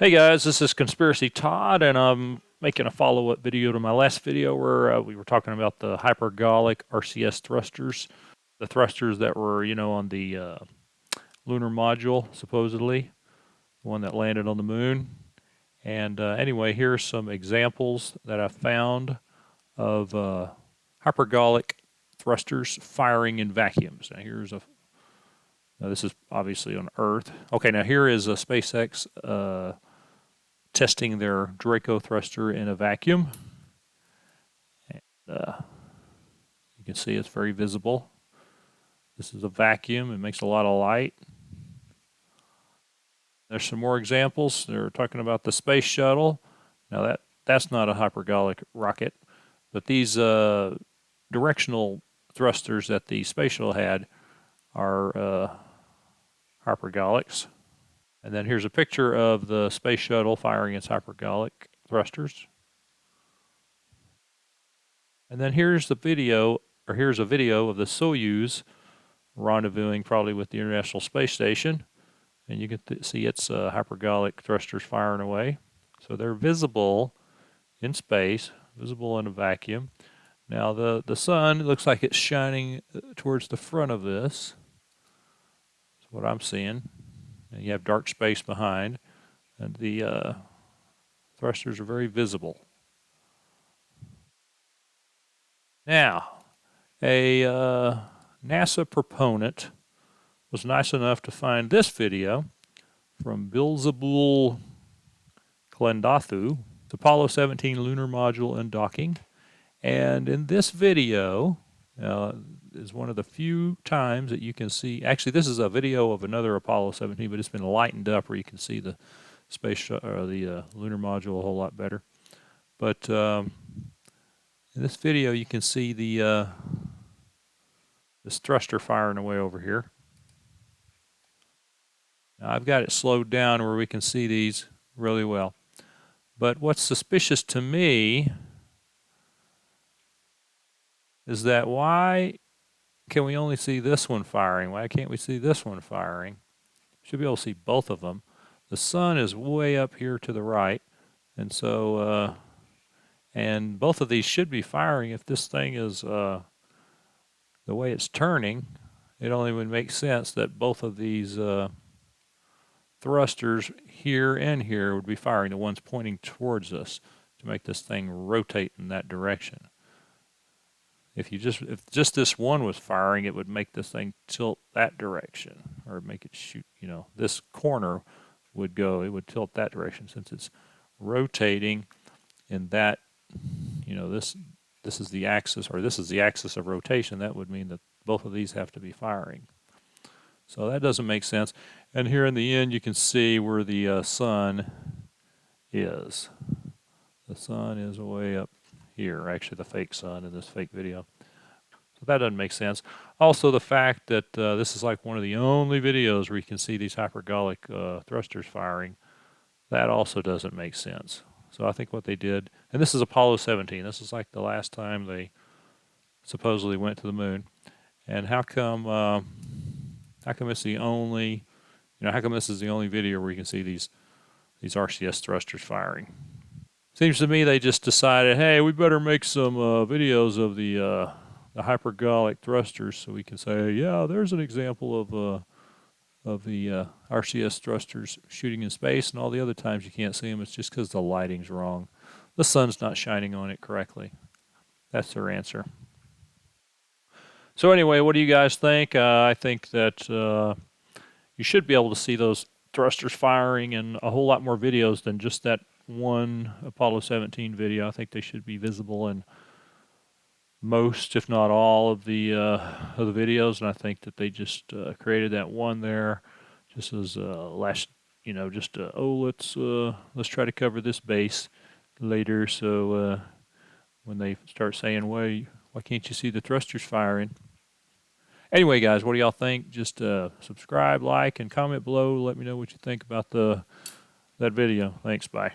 Hey guys, this is Conspiracy Todd, and I'm making a follow-up video to my last video where we were talking about the hypergolic RCS thrusters, the thrusters that were, on the lunar module, supposedly, the one that landed on the moon. And anyway, here's some examples that I found of hypergolic thrusters firing in vacuums. Now this is obviously on Earth. Okay, now here is a SpaceX testing their Draco thruster in a vacuum. And, you can see it's very visible. This is a vacuum. It makes a lot of light. There's some more examples. They're talking about the space shuttle. Now that's not a hypergolic rocket, but these directional thrusters that the space shuttle had are hypergolics. And then here's a picture of the space shuttle firing its hypergolic thrusters. And then here's a video of the Soyuz rendezvousing probably with the International Space Station. And you can see its hypergolic thrusters firing away. So they're visible in space, visible in a vacuum. Now the sun looks like it's shining towards the front of this. That's what I'm seeing. And you have dark space behind, and the thrusters are very visible. Now, a NASA proponent was nice enough to find this video from Bilzabul Klendathu, the Apollo 17 lunar module and docking. And in this video is one of the few times that you can see, actually this is a video of another Apollo 17, but it's been lightened up where you can see the the lunar module a whole lot better. But in this video you can see the this thruster firing away over here. Now I've got it slowed down where we can see these really well. But what's suspicious to me is that why can we only see this one firing? Why can't we see this one firing? Should be able to see both of them. The sun is way up here to the right, and so and both of these should be firing. If this thing is the way it's turning, it only would make sense that both of these thrusters here and here would be firing, the ones pointing towards us, to make this thing rotate in that direction. If just this one was firing, it would make this thing tilt that direction, or make it shoot, this corner would go, it would tilt that direction. Since it's rotating in that, this is the axis, or this is the axis of rotation, that would mean that both of these have to be firing. So that doesn't make sense. And here in the end, you can see where the sun is. The sun is way up here, actually the fake sun in this fake video. So that doesn't make sense. Also the fact that this is like one of the only videos where you can see these hypergolic thrusters firing, that also doesn't make sense. So I think what they did, and this is Apollo 17, this is like the last time they supposedly went to the moon. And how come it's the only, how come this is the only video where you can see these RCS thrusters firing? Seems to me they just decided, hey, we better make some videos of the hypergolic thrusters so we can say, yeah, there's an example of the RCS thrusters shooting in space, and all the other times you can't see them, it's just because the lighting's wrong. The sun's not shining on it correctly. That's their answer. So anyway, what do you guys think? I think that you should be able to see those thrusters firing in a whole lot more videos than just that one Apollo 17 video. I think they should be visible in most, if not all, of the videos, and I think that they just created that one there just as last, let's try to cover this base later. So when they start saying, why can't you see the thrusters firing? Anyway, guys, what do y'all think? Just subscribe, like, and comment below. Let me know what you think about that video. Thanks. Bye.